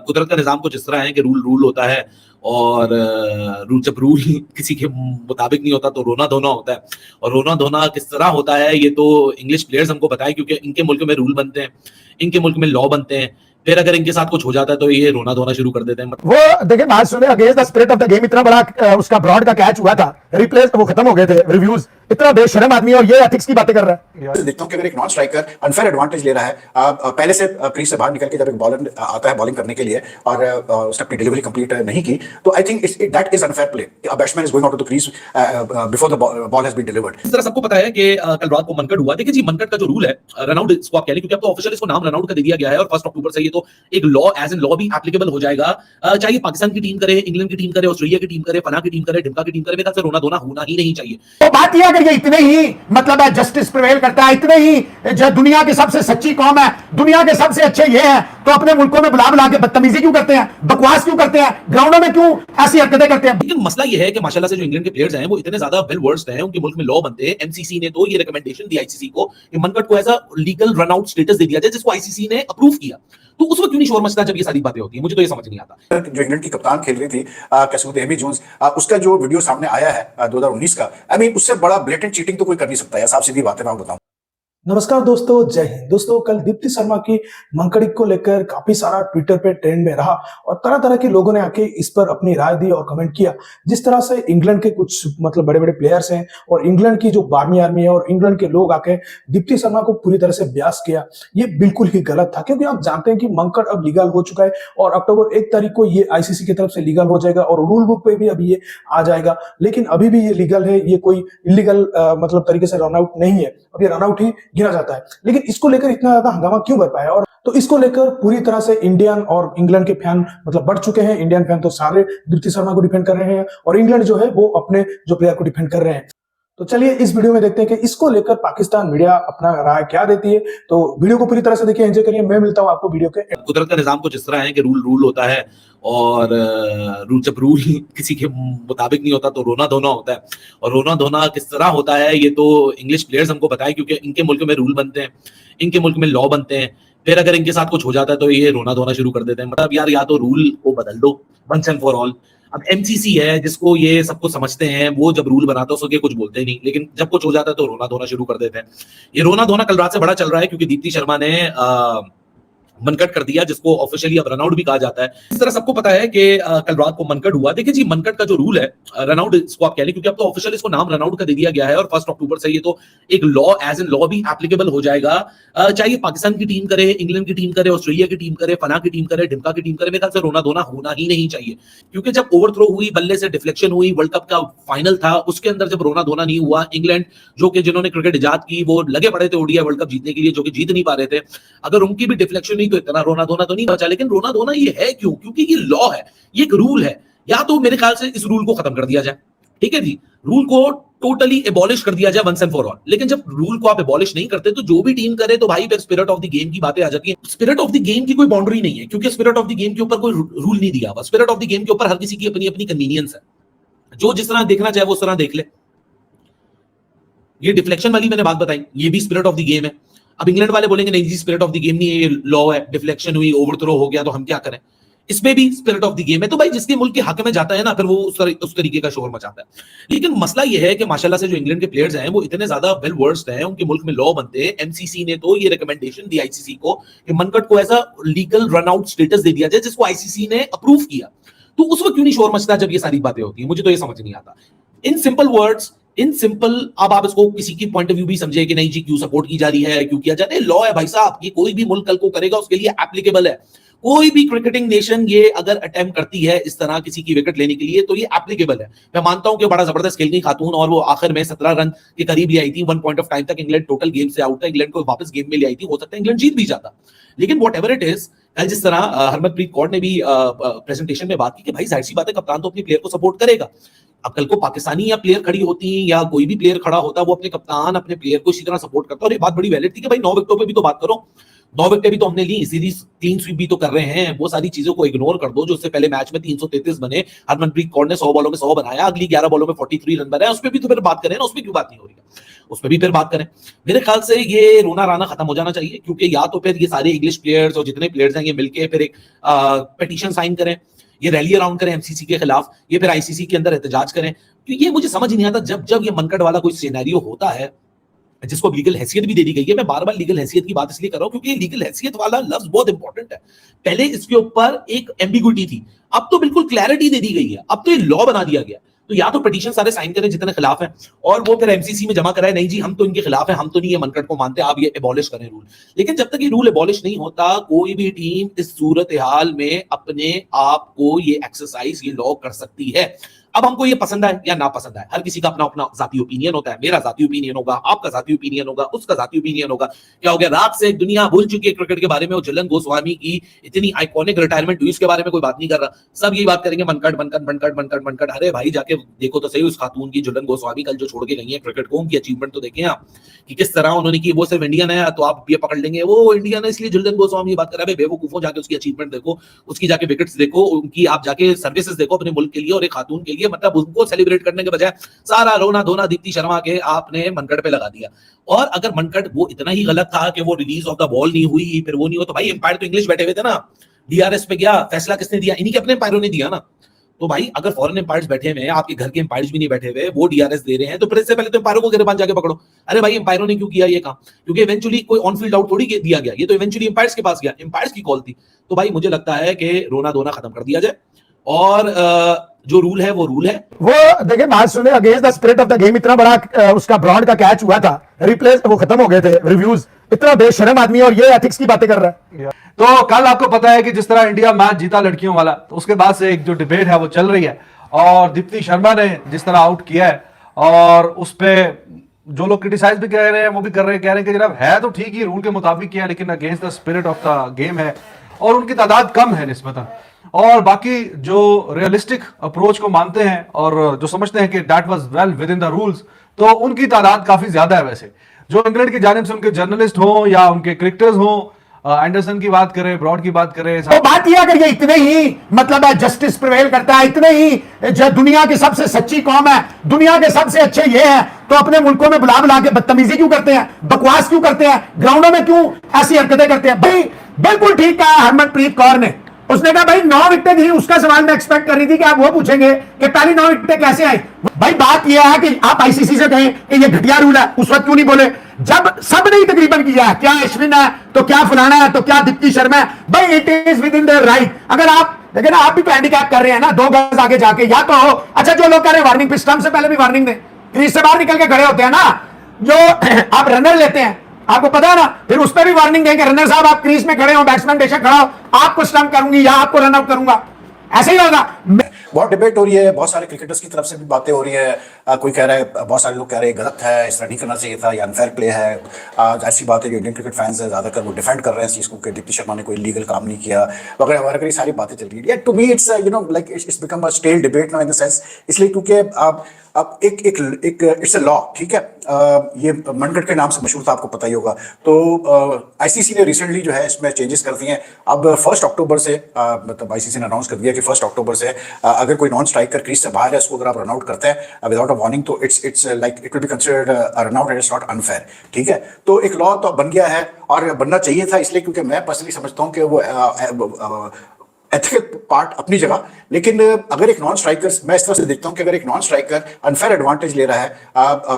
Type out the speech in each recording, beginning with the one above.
कुदरत का निजाम कुछ इस तरह है कि रूल रूल होता है और जब रूल किसी के मुताबिक नहीं होता तो रोना धोना होता है। और रोना धोना किस तरह होता है ये तो इंग्लिश प्लेयर्स हमको बताएं, क्योंकि इनके मुल्क में रूल बनते हैं, इनके मुल्क में लॉ बनते हैं, फिर अगर इनके साथ कुछ हो जाता है तो ये रोना धोना शुरू कर देते हैं। वो देखिए बात सुने, against the spirit of the game इतना बड़ा उसका ब्रॉड का कैच हुआ था, रिप्लेस वो खत्म हो गए थे रिव्यूज। इतना बेशरम आदमी और ये एथिक्स की बातें कर रहा है। देखता हूं कि अगर एक नॉन स्ट्राइकर अनफेयर एडवांटेज ले रहा है पहले से क्रीज से बाहर निकल के, जब एक बॉलर आता है बॉलिंग करने के लिए और उसने अपनी डिलीवरी कंप्लीट नहीं की, तो I think that is unfair play. A batsman is going out to the crease before the ball has been delivered. इस तरह सबको पता है कि कल रात को मनकट हुआ। देखिए जी, मनकट का जो रूल है, रनआउट इसको आप कह लें, क्योंकि अब तो ऑफिशियल इसको नाम रनआउट का दे दिया गया है और 1 अक्टूबर से ये तो एक लॉ एज एन लॉ भी एप्लीकेबल हो जाएगा। चाहे पाकिस्तान की टीम करे, इंग्लैंड की टीम करे, ऑस्ट्रेलिया की टीम करे, फना की टीम करे, ढिमका की टीम करे, मेरे ख्याल से रोना धोना होना ही नहीं चाहिए। तो बात यह अगर ये इतने ही मतलब है जस्टिस प्रिवेल करता है, इतने ही जो दुनिया की सबसे सच्ची कौम है, दुनिया के सबसे अच्छे ये है, तो अपने मुल्कों में बुला बुला के बदतमीजी क्यों करते हैं, बकवास क्यों करते हैं, ग्राउंडों में क्यों ऐसी हरकतें करते हैं? लेकिन मसला ये है कि माशाल्लाह से जो इंग्लैंड के प्लेयर्स हैं वो इतने ज्यादा वेल वर्स्ड हैं, उनके मुल्क में लॉ बनते हैं। एमसीसी ने तो ये रिकमेंडेशन दी आईसीसी को कि मनकट को ऐसा लीगल रन आउट स्टेटस दे दिया जाए, जिसको आईसीसी ने अप्रूव किया। तो उस वक्त क्यों नहीं शोर मचता जब ये सारी बातें होती है? मुझे तो ये समझ नहीं आता। जो इंग्लैंड की कप्तान खेल रही थी कैसुत एमी जोन्स, उसका जो वीडियो सामने आया है 2019 का, आई मीन उससे बड़ा ब्लेटेंट चीटिंग तो कोई कर नहीं सकता है। साफ सीधी बात है, मैं बताऊं। नमस्कार दोस्तों, जय हिंद। दोस्तों, कल दीप्ति शर्मा की मनकड़ी को लेकर काफी सारा ट्विटर पे ट्रेंड में रहा और तरह तरह के लोगों ने आके इस पर अपनी राय दी और कमेंट किया। जिस तरह से इंग्लैंड के कुछ मतलब बड़े बड़े प्लेयर्स हैं और इंग्लैंड की जो बार्मी आर्मी है और इंग्लैंड के लोग आके दीप्ति शर्मा को पूरी तरह से ब्यास किया, ये बिल्कुल ही गलत था। क्योंकि आप जानते हैं कि मनकड़ अब लीगल हो चुका है और अक्टूबर 1 तारीख को ये आईसीसी की तरफ से लीगल हो जाएगा और रूल बुक पे भी अभी ये आ जाएगा। लेकिन अभी भी ये लीगल है, ये कोई इलीगल मतलब तरीके से रन आउट नहीं है, अब ये रन आउट ही गिना जाता है। लेकिन इसको लेकर इतना ज्यादा हंगामा क्यों बढ़ पाया? और तो इसको लेकर पूरी तरह से इंडियन और इंग्लैंड के फैन मतलब बढ़ चुके हैं। इंडियन फैन तो सारे दीप्ति शर्मा को डिफेंड कर रहे हैं और इंग्लैंड जो है वो अपने जो प्लेयर को डिफेंड कर रहे हैं। तो चलिए इस वीडियो में देखते हैं कि इसको लेकर पाकिस्तान मीडिया अपना राय क्या देती है। तो वीडियो को पूरी तरह से देखिए, एंजॉय करिए। मैं मिलता हूं आपको वीडियो के। कुदरत का निजाम कुछ इस तरह है कि रूल रूल होता है और जब रूल किसी के मुताबिक नहीं होता तो रोना धोना होता है। और रोना धोना किस तरह होता है ये तो इंग्लिश प्लेयर्स हमको बताएं, क्योंकि इनके मुल्क में रूल बनते हैं, इनके मुल्क में लॉ बनते हैं, फिर अगर इनके साथ कुछ हो जाता है तो ये रोना धोना शुरू कर देते हैं। मतलब यार, या तो रूल को बदल दो वंस एंड फॉर ऑल। अब एमसीसी है जिसको ये सबको समझते हैं, वो जब रूल बनाता है उसको कुछ बोलते नहीं, लेकिन जब कुछ हो जाता है तो रोना धोना शुरू कर देते हैं। ये रोना धोना कल रात से बड़ा चल रहा है क्योंकि दीप्ति शर्मा ने मनकट कर दिया, जिसको ऑफिशियली अब रनआउट भी कहा जाता है। इस तरह सबको पता है कि कल रात को मनकट हुआ। देखिए जी, मनकट का जो रूल है, रनआउट इसको आप कह लें, क्योंकि अब तो ऑफिशियल इसको नाम रनआउट का दे दिया गया है और 1 अक्टूबर से ये तो एक लॉ एज एन लॉ भी एप्लीकेबल हो जाएगा। चाहे पाकिस्तान की टीम करे, इंग्लैंड की टीम करे, ऑस्ट्रेलिया की टीम करे, फना की टीम करे, ढिमका की टीम करे, मेरे ख्याल से रोना धोना होना ही नहीं चाहिए। क्योंकि जब ओवरथ्रो हुई, बल्ले से डिफ्लेक्शन हुई, वर्ल्ड कप का फाइनल था, उसके अंदर जब रोना धोना नहीं हुआ, इंग्लैंड जो कि जिन्होंने क्रिकेट इजाद की वो लगे पड़े थे ओडीआई वर्ल्ड कप जीतने के लिए, जो कि जीत नहीं पा रहे थे, अगर उनकी भी डिफ्लेक्शन हुई तो इतना रोना धोना तो नहीं बचा। लेकिन रोना धोना ये है क्यों? क्योंकि ये लॉ है, ये एक रूल है। या तो मेरे ख्याल से इस रूल को खत्म कर दिया जाए, ठीक है जी, रूल को टोटली एबॉलिश कर दिया जाए वंस एंड फॉर ऑल। लेकिन जब रूल को आप एबॉलिश नहीं करते तो जो भी टीम करे तो भाई फिर स्पिरिट ऑफ द गेम की बातें आ जाती है। स्पिरिट ऑफ द गेम की कोई बाउंड्री नहीं है, क्योंकि स्पिरिट ऑफ द गेम के ऊपर कोई रूल नहीं दिया हुआ। स्पिरिट ऑफ द गेम के ऊपर हर किसी की अपनी अपनी कन्वीनियंस है, जो जिस तरह देखना चाहे वो उस तरह देख ले। ये डिफ्लेक्शन वाली मैंने बात बताई, ये भी स्पिरिट ऑफ द गेम है। अब इंग्लैंड वाले बोलेंगे नहीं जी, स्पिरिट ऑफ द गेम नहीं है, ये लॉ है, डिफ्लेक्शन हुई, ओवरथ्रो हो गया तो हम क्या करें, इसमें भी स्पिरिट ऑफ द गेम है। तो भाई जिसके मुल्क के हक में जाता है ना, फिर वो उस तरीके का शोर मचाता है। लेकिन मसला ये है कि माशाल्लाह से जो इंग्लैंड के प्लेयर्स हैं वो इतने ज्यादा वेल वर्स्ड हैं, उनके मुल्क में लॉ बनते हैं। एमसीसी ने तो ये रिकमेंडेशन दी आईसीसी को कि मनकट को ऐसा लीगल रन आउट स्टेटस दे दिया जाए, जिसको आईसीसी ने अप्रूव किया। तो उस वक्त क्यों नहीं शोर मचता जब ये सारी बातें होती है? मुझे तो ये समझ नहीं आता। In simple words, in simple, अब आप इसको किसी की पॉइंट ऑफ व्यू भी समझे कि नहीं जी क्यों सपोर्ट की जा रही है, क्यों किया जा रहा है, लॉ है भाई साहब, ये कोई भी मुल्क कल को करेगा उसके लिए एप्लीकेबल है। कोई भी क्रिकेटिंग नेशन ये अगर अटेम्प्ट करती है इस तरह किसी की विकेट लेने के लिए तो ये एप्लीकेबल है। मैं मानता हूं कि बड़ा जबरदस्त खेल गई खातून और वो आखिर में 17 रन के करीब ले आई थी। 1 पॉइंट ऑफ टाइम तक इंग्लैंड टोटल गेम से आउट था, इंग्लैंड को वापस गेम में ले आई थी, हो सकता है इंग्लैंड जीत भी जाता। लेकिन वॉट एवर इट इज, कल जिस तरह हरमनप्रीत कौर ने भी प्रेजेंटेशन में बात की कि भाई जाहिर सी बात है कप्तान तो अपने प्लेयर को सपोर्ट करेगा। अब कल को पाकिस्तानी या प्लेयर खड़ी होती या कोई भी प्लेयर खड़ा होता, वो अपने कप्तान अपने प्लेयर को इसी तरह सपोर्ट करता। और ये बात बड़ी वैलिड थी कि भाई 9 विकेटों पे भी तो बात करो, 9 विकेट भी तो हमने ली, सीरीज क्लीन स्वीप भी तो कर रहे हैं। वो सारी चीजों को इग्नोर कर दो जो उससे पहले मैच में 333 बने, हरमनप्रीत कौर ने 100 बॉलों में 100 बनाया, अगली 11 बॉलों में 43 रन बनाया, उस पर भी तो फिर बात करें ना, उसमें क्यों बात नहीं हो रही है? उस पर भी फिर बात करें। मेरे ख्याल से ये रोना राना खत्म हो जाना चाहिए, क्योंकि या तो फिर ये सारे इंग्लिश प्लेयर्स और जितने प्लेयर्स हैं ये मिलके फिर एक पिटीशन साइन करें, ये रैली अराउंड करें एमसीसी के खिलाफ, ये फिर आईसीसी के अंदर एहतजाज करें। क्योंकि ये मुझे समझ ही नहीं आता, जब जब ये मनकट वाला कोई सिनेरियो होता है जिसको लीगल हैसियत भी दे दी गई है, मैं बार बार लीगल हैसियत की बात इसलिए कर रहा हूं क्योंकि लीगल हैसियत वाला लफ्ज बहुत इंपॉर्टेंट है। पहले इसके ऊपर एक एम्बिग्विटी थी, अब तो बिल्कुल क्लैरिटी दे दी गई है, अब तो ये लॉ बना दिया गया। तो या तो पिटीशन सारे साइन करें जितने खिलाफ हैं, और वो फिर एमसीसी में जमा कराए, नहीं जी हम तो इनके खिलाफ हैं, हम तो नहीं ये मनकट को मानते, आप ये एबॉलिश करें रूल। लेकिन जब तक ये रूल एबॉलिश नहीं होता, कोई भी टीम इस सूरत हाल में अपने आप को ये एक्सरसाइज, ये लॉ कर सकती है। अब हमको ये पसंद आए या ना पसंद आए, हर किसी का अपना अपना जाती ओपिनियन होता है। मेरा जाती ओपिनियन होगा, आपका जाती ओपिनियन होगा, उसका जाती ओपिनियन होगा। क्या हो गया, रात से दुनिया भूल चुकी है क्रिकेट के बारे में, और झूलन गोस्वामी की इतनी आइकॉनिक रिटायरमेंट हुई उसके बारे में कोई बात नहीं कर रहा। सब यही बात करेंगे मनकट मनकट मनकट मनकट मनकट। अरे भाई जाके देखो तो सही उस खातून की, झूलन गोस्वामी कल जो छोड़ के गई है क्रिकेट को, उनकी अचीवमेंट तो देखें आप कि किस तरह उन्होंने की। वो सिर्फ इंडियन है तो आप ये पकड़ लेंगे वो इंडियन है इसलिए झूलन गोस्वामी बात कर रहा है। बेवकूफों, जाके उसकी अचीवमेंट देखो, उसकी जाके विकेट्स देखो, उनकी आप जाके सर्विसेज देखो अपने मुल्क के लिए और एक खातून के लिए। मतलब उनको सेलिब्रेट करने के बजाय सारा रोना धोना दीप्ति शर्मा के आपने मनकट पे लगा दिया। और अगर मनकट वो इतना ही गलत था कि वो रिलीज ऑफ द बॉल नहीं हुई, फिर वो नहीं हो, तो भाई एम्पायर तो इंग्लिश बैठे हुए थे ना, डीआरएस पे गया, फैसला किसने दिया, इन्हीं के अपने एम्पायरों ने दिया ना। तो भाई अगर फॉरेन एम्पायर्स बैठे हुए हैं, आपके घर के एम्पायर्स भी नहीं बैठे हुए, वो डीआरएस दे रहे हैं, तो फिर इससे पहले तो एम्पायरों को गिरबान जाके पकड़ो। अरे भाई एम्पायरों ने क्यों किया ये काम, क्योंकि इवेंचुअली कोई ऑन फील्ड आउट थोड़ी दिया गया, ये तो इवेंचुअली एम्पायर्स के पास गया, एम्पायर्स की कॉल थी। तो भाई मुझे लगता है कि रोना धोना खत्म कर दिया जाए, और जो रूल है वो रूल है। वो देखिए बात सुने, against the spirit of the game इतना बड़ा उसका ब्रॉड का कैच हुआ था, रिप्लेस वो खत्म हो गए थे रिव्यूज। इतना बेशरम आदमी और ये एथिक्स की बातें कर रहा है। तो कल आपको पता है कि जिस तरह इंडिया मैच जीता लड़कियों वाला, तो उसके बाद से एक जो डिबेट है वो चल रही है, और दीप्ति शर्मा ने जिस तरह आउट किया है, और उस पे जो लोग क्रिटिसाइज भी कर रहे हैं वो भी कर रहे हैं, कह रहे हैं कि जनाब है तो ठीक ही, रूल के मुताबिक किया, लेकिन against the spirit of the game है, और उनकी तादाद कम है निस्बतन। और बाकी जो रियलिस्टिक अप्रोच को मानते हैं और जो समझते हैं कि that was well with in the rules, तो उनकी तादाद काफी ज्यादा है। वैसे जो इंग्लैंड की जानिब से उनके जर्नलिस्ट हो या उनके क्रिकेटर्स हो, एंडरसन की बात करें, ब्रॉड की बात करें, तो बात यह अगर ये इतने ही मतलब है जस्टिस प्रिवेल करता है, इतने ही जो दुनिया की सबसे सच्ची कौम है, दुनिया के सबसे अच्छे ये है, तो अपने मुल्कों में बुला बुला के बदतमीजी क्यों करते हैं, बकवास क्यों करते हैं, ग्राउंडों में क्यों ऐसी हरकतें करते हैं। भाई बिल्कुल ठीक कहा हरमनप्रीत कौर ने, उसने कहा भाई 9 विकेटें थी, उसका सवाल मैं एक्सपेक्ट कर रही थी कि आप वो पूछेंगे कि पहली 9 विकेटें कैसे आई। भाई बात यह है कि आप आईसीसी से कहें कि ये घटिया रूल है, उस वक्त क्यों नहीं बोले जब सबने ही तकरीबन किया है, क्या अश्विन है तो क्या फलाना है तो क्या दीप्ति शर्मा है। भाई it is with in their right. अगर आप देखिए ना, आप भी तो हैंडीकैप कर रहे हैं ना 2 गज आगे जाके, या तो हो अच्छा जो लोग कह रहे हैं वार्निंग, स्टंप से पहले भी वार्निंग दें, क्रीज से बाहर निकल के खड़े होते हैं ना, जो आप रनर लेते हैं आपको पता है ना, फिर उस पर भी वार्निंग देंगे, रनर साहब आप क्रीज में खड़े हो, बैट्समैन बेशक खड़ा हो, आपको स्टंप करूंगी या आपको रन आउट करूंगा, ऐसे ही होगा। बहुत डिबेट हो रही है, बहुत सारे क्रिकेटर्स की तरफ से भी बातें हो रही है। कोई कह रहा है, बहुत सारे लोग कह रहे हैं गलत है, इस तरह नहीं करना चाहिए था, या अनफेयर प्ले है। ऐसी बात है कि इंडियन क्रिकेट फैंस है ज़्यादातर वो डिफेंड कर रहे हैं इस चीज़ को कि दीप्ति शर्मा ने कोई लीगल काम नहीं किया वगैरह वगैरह, ये सारी बातें चल रही है। To me it's like it's become a stale debate now in the sense, इसलिए क्योंकि अब एक इट्स अ लॉ, ठीक है। ये मनकट के नाम से मशहूर था, आपको पता ही होगा। तो आईसीसी ने रिसेंटली जो है इसमें चेंजेस कर दिए हैं। अब 1 अक्टूबर से मतलब आईसीसी ने अनाउंस कर दिया कि 1 अक्टूबर से अगर कोई नॉन स्ट्राइकर क्रीज से बाहर है, उसको अगर आप रन आउट करते हैं विदाउट अ वार्निंग, तो it's like it will be considered a run out and it's not unfair, ठीक है। तो एक लॉ तो बन गया है, और बनना चाहिए था इसलिए क्योंकि मैं पर्सनली समझता हूँ कि वो एथिकल पार्ट अपनी जगह, लेकिन अगर एक नॉन स्ट्राइकर, मैं इस तरह से देखता हूं कि अगर एक नॉन स्ट्राइकर अनफेयर एडवांटेज ले रहा है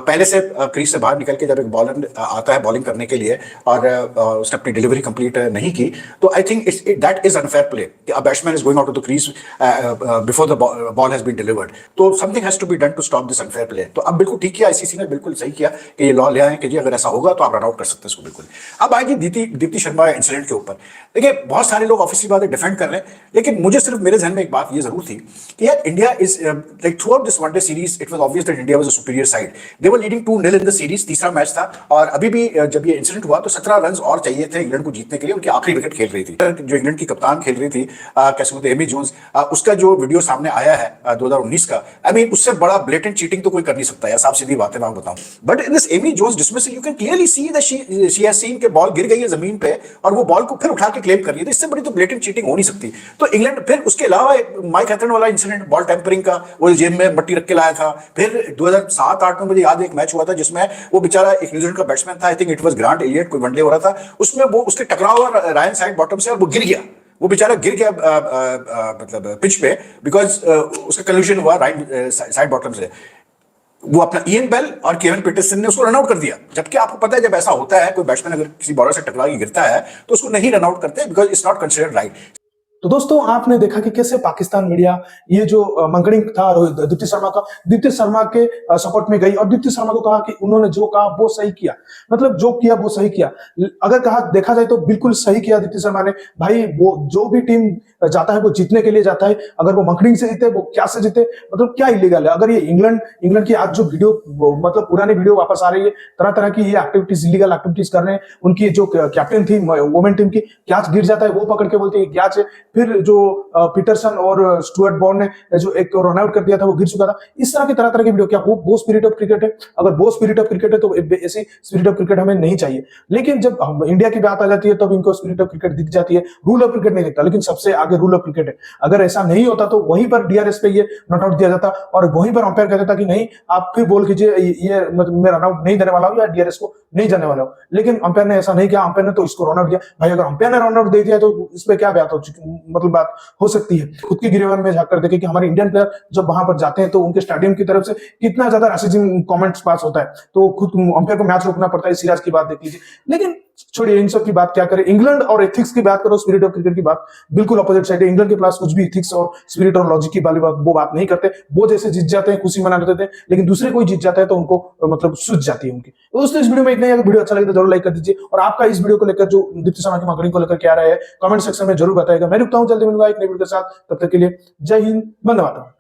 पहले से क्रीज से बाहर निकल के, जब एक बॉलर आता है बॉलिंग करने के लिए और उसने अपनी डिलीवरी कंप्लीट नहीं की, तो I think that is unfair play. A batsman is going out of the crease before the ball has been delivered, तो something has to be done to stop this unfair play. तो अब बिल्कुल ठीक किया ICC ने, बिल्कुल सही किया कि ये लॉ ले आए कि जी अगर ऐसा होगा तो आप रन आउट कर सकते हैं इसको, बिल्कुल। अब आएगी दीप्ति शर्मा इंसिडेंट के ऊपर। देखिए बहुत सारे लोग ऑफिशियली बातें डिफेंड कर रहे हैं, लेकिन मुझे सिर्फ मेरे जहन में एक बात ये जरूर थी कि यार India is like through out this one day series it was obvious that India was a superior side. They were leading 2-0 in the series, तीसरा मैच था, और अभी भी जब ये इंसिडेंट हुआ तो 17 रन और चाहिए थे इंग्लैंड को जीतने के लिए। उनकी आखिरी विकेट खेल रही थी, जो इंग्लैंड की कप्तान खेल रही थी कैसे बोलते एमी जोन्स, उसका जो वीडियो सामने आया है 2019 का, आई मीन उससे बड़ा ब्लेटेंट चीटिंग तो कोई कर नहीं सकता यार, साफ सीधी बात है मैं आपको बताऊं। But in this Amy Jones dismissal you can clearly see that she has seen के बॉल गिर गई है जमीन पे और वो बॉल को फिर उठा के क्लेम कर रही है, तो इससे बड़ी तो ब्लेटेंट चीटिंग हो नहीं सकती। तो तो इंग्लैंड फिर उसके अलावा माइक हैथन वाला इंसिडेंट, बॉल टेम्परिंग का, वो जेब में मट्टी रख के लाया था। फिर 2007-8 में मुझे याद है एक मैच हुआ था जिसमें वो बेचारा एक न्यूजीलैंड का बैट्समैन था, I think it was Grant Elliott, कोई वनडे हो रहा था, उसमें वो उसके टकराव हुआ रायन साइड बॉटम से और वो गिर गया, वो बेचारा गिर गया मतलब पिच पे, बिकॉज उसका कल्यूजन हुआ राइट साइड बॉटम से। वो अपना इयन बेल और केविन पीटरसन ने उसको रन आउट कर दिया, जबकि आपको पता है जब ऐसा होता है कोई बैट्समैन अगर किसी बॉलर से टकरा के गिरता है तो उसको नहीं रन आउट करते, because it's not considered right. तो दोस्तों आपने देखा कि कैसे पाकिस्तान मीडिया ये जो मंकड़िंग था दीप्ति शर्मा का, दीप्ति शर्मा के सपोर्ट में गई और दीप्ति शर्मा को कहा कि उन्होंने जो कहा वो सही किया, मतलब जो किया वो सही किया। अगर कहा देखा जाए तो बिल्कुल सही किया दीप्ति शर्मा ने। भाई वो जो भी टीम जाता है वो जीतने के लिए जाता है, अगर वो मंकड़िंग से जीते वो क्या से जीते, मतलब क्या इलीगल है। अगर ये इंग्लैंड की आज जो वीडियो मतलब पुरानी वीडियो वापस आ रही है, तरह तरह की ये एक्टिविटीज इलीगल एक्टिविटीज कर रहे हैं, उनकी जो कैप्टन थी वुमेन टीम की, कैच गिर जाता है वो पकड़ के बोलते हैं कैच है, फिर जो पीटरसन और स्टुअर्ट बॉर्ड ने जो एक रन आउट कर दिया था वो गिर चुका था। इस तरह की तरह की वीडियो, क्या वो स्पिरिट ऑफ क्रिकेट है? अगर वो स्पिरिट ऑफ क्रिकेट है तो ऐसी स्पिरिट ऑफ क्रिकेट हमें नहीं चाहिए। लेकिन जब इंडिया की बात आ जाती है तब इनको स्पिरिट ऑफ क्रिकेट दिख जाती है, रूल ऑफ क्रिकेट नहीं दिखता, लेकिन सबसे आगे रूल ऑफ क्रिकेट है। अगर ऐसा नहीं होता तो वहीं पर डीआरएस पे ये नॉट आउट दिया जाता और वहीं पर अंपायर कह देता कि नहीं आप फिर बोल कीजिए ये मैं रन आउट नहीं देने वाला हूं या डीआरएस को नहीं जाने वाला हूं। लेकिन अंपायर ने ऐसा नहीं किया, अंपायर ने तो इसको रन आउट दिया। भाई अगर अंपायर ने रन आउट दे दिया तो इस पे क्या बात हो सकती है? खुद की गिरफ्तार में जाकर देखें कि हमारे इंडियन प्लेयर जब वहां पर जाते हैं तो उनके स्टेडियम की तरफ से कितना ज्यादा रासिज्म कमेंट्स पास होता है, तो खुद अंपायर को मैच रोकना पड़ता है। सिराज की बात देख लीजिए। लेकिन छोड़िए इन सब की बात क्या करें, इंग्लैंड और एथिक्स की बात करो, स्पिरिट ऑफ क्रिकेट की बात बिल्कुल अपोजिट साइड है। इंग्लैंड के पास कुछ भी एथिक्स और स्पिरिट और लॉजिक की वाली वो बात नहीं करते। वो जैसे जीत जाते हैं खुशी मना लेते थे, लेकिन दूसरे कोई जीत जाता है तो उनको मतलब सूझ जाती है उनकी। तो दोस्तों इस वीडियो में इतना ही। अगर वीडियो अच्छा लगे तो जरूर लाइक कर दीजिए और आपका इस वीडियो को लेकर जो दीप्ति शर्मा की मंकड़िंग को लेकर क्या राय है कमेंट सेक्शन में जरूर बताएगा। मैं रुकता हूं, जल्दी मिलूंगा एक नई वीडियो के साथ, तब तक के लिए जय हिंद, वंदे मातरम।